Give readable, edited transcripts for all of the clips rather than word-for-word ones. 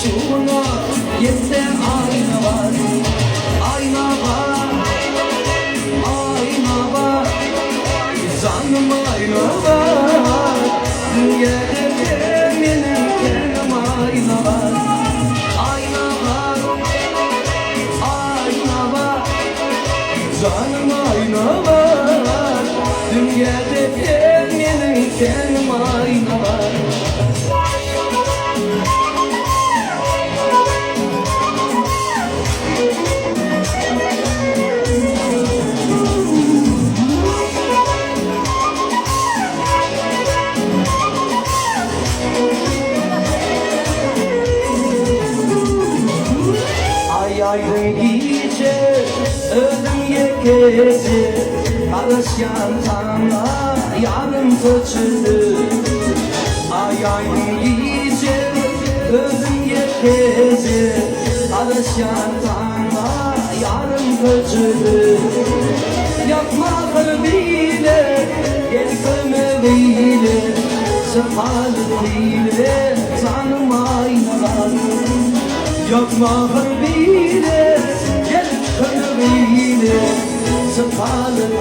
Şuna yetse ayna var. Ayna var, ayna var. Canım ayna var. Dünyada benim kendim ayna var. Ayna var, ayna var. Canım ayna var. Dünyada benim kendim ayna var. Aydın gece, öldüm yekeci. Alışyan sana yarım kaçırdı. Aydın gece, öldüm yekeci. Alışyan sana yarım kaçırdı. Yapma kalbiyle, gel kömeğiyle. Sefalet canım aynalar. Yapma kalbiyle, gel kalbiyle. Sefalet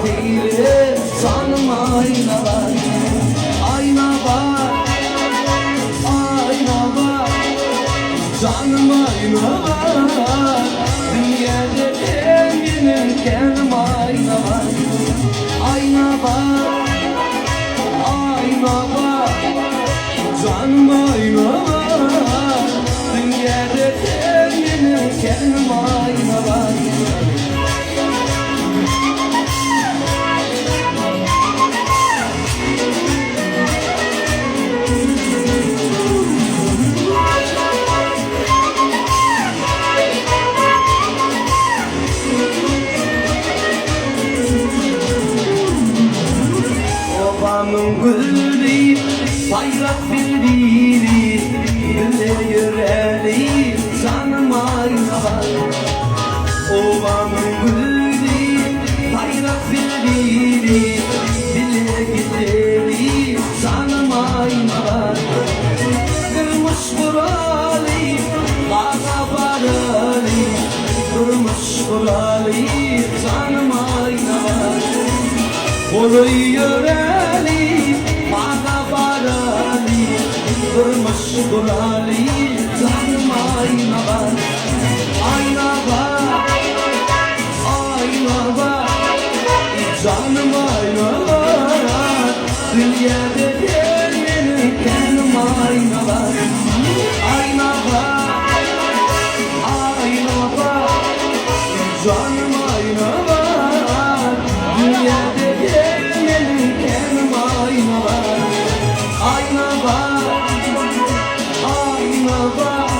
canım ayna var. Ayna var, ayna var. Canım ayna var. Dünyada benim kendim ayna var. Ayna var, ayna var. Canım ayna var. Dünyada benim kendim ayna var. Obamın gülü, bayrak bildiği, güller yüreği, canım ayna var. Obamın gülü, bayrak bildiği, güller yüreği, canım ayna var. Kırmış kuralı, bana paralı, kırmış kuralı, canım ayna var. Kolu yüreği, bana paralı, kırmış kuralı, canım ayna var. Ayna var, ayna var. Canım ayna var. Dünyada benim kendim ayna var. Ayna var, ayna var. Canım ayna var. Dünyada benim kendim ayna var. Ayna var, ayna var.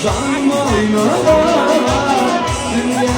Canım ayna var. Dünyada